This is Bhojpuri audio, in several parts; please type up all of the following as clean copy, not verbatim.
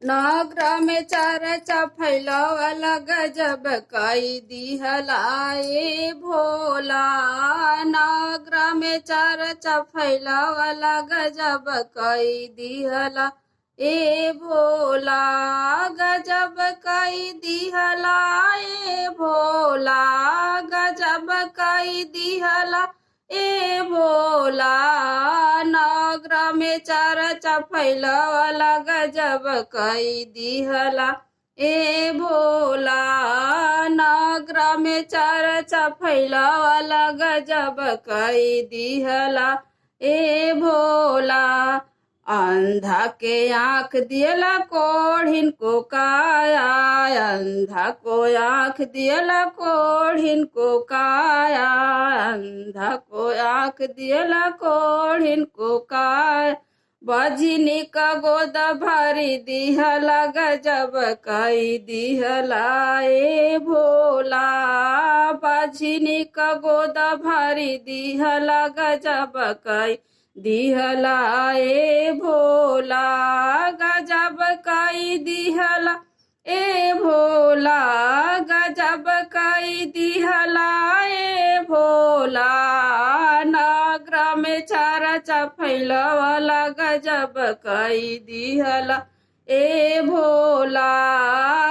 नगर में चर्चा फैलावला गजब कई दिहलाए भोला। नगर में चर्चा फैलावला गजब कई दिहला ए भोला। गजब कई दिहला ए भोला। गजब कई दिहला ए भोला। नगर में चर्चा फैलावला गजब कई दिहला ए भोला। नगर में चर्चा फैलावला गजब कई दिहला ए भोला। अंधा के आँख दियला कोढ़िन को काया। अंधा को आँख दियला कोढ़िन को काया। अंधा को आँख दियला कोढ़िन को काया। बजनी का गोद भरी दिहला गजब कई दिहला ए भोला। बजनी का गोद भरी दिहला गजब कई दिहला ए भोला। गजब कई दिहला ए भोला। गजब कई दिहला ए भोला। नगर में चर्चा फैलावला गजब कई दिहला ए भोला।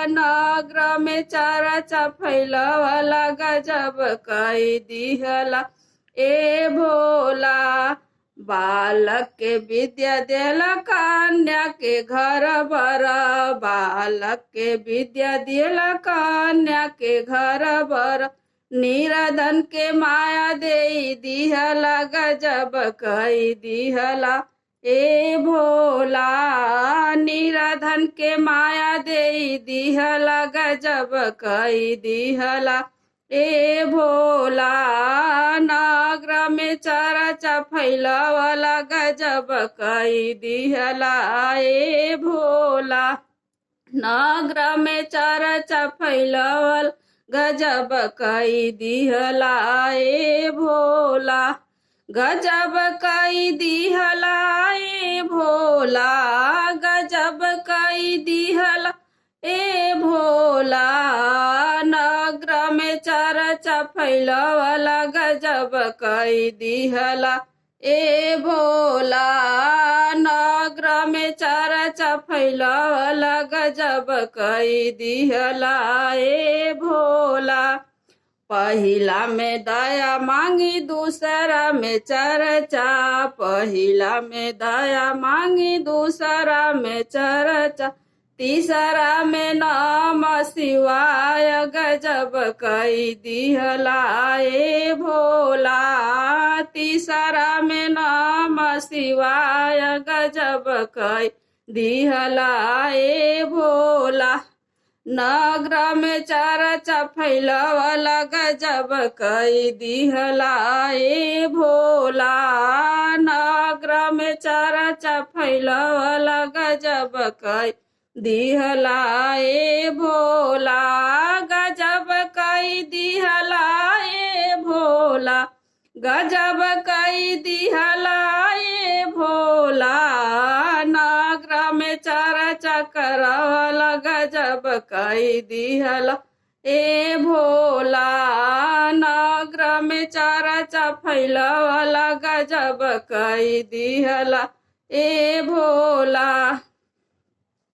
नगर में चर्चा फैलावला गजब कई दिहला ए भोला। बालक के विद्या देला कन्या के घर बर। बालक के विद्या देला कन्या के घर बर। निराधन के माया दे दिहला गजब कई दिहला ए भोला। निराधन के माया दे दिहला गजब कई दिहला ए भोला। नगर में चर्चा फैलावला गजब कई दिहला ए भोला। नगर में चर्चा फैलावल गजब कई दिहला ए भोला। गजब कई दिहला ए भोला। गजब कई दिहला ए भोला। नगर में चर्चा फैलावला गजब कई दिहला ए भोला। नगर में चर्चा फैलावला गजब कई दिहला ए भोला। पहिला में दया मांगी दूसरा में चर्चा। पहिला में दया मांगी दूसरा में चर्चा। तीसरा में नमः शिवाय गजब कई दिहला ए भोला। तीसरा में नमः शिवाय गजब कई दिहला ए भोला। नगर में चर्चा फैलावला गजब कई दिहला ए भोला। नगर में चर्चा फैलावला गजब कई दिहला ए भोला। गजब कई दिहला ए भोला। गजब कई दिहला ए भोला। नगर में चर्चा करवला गजब कई दिहला ए भोला। नगर में चर्चा फैलावला गजब कई दिहला ए भोला।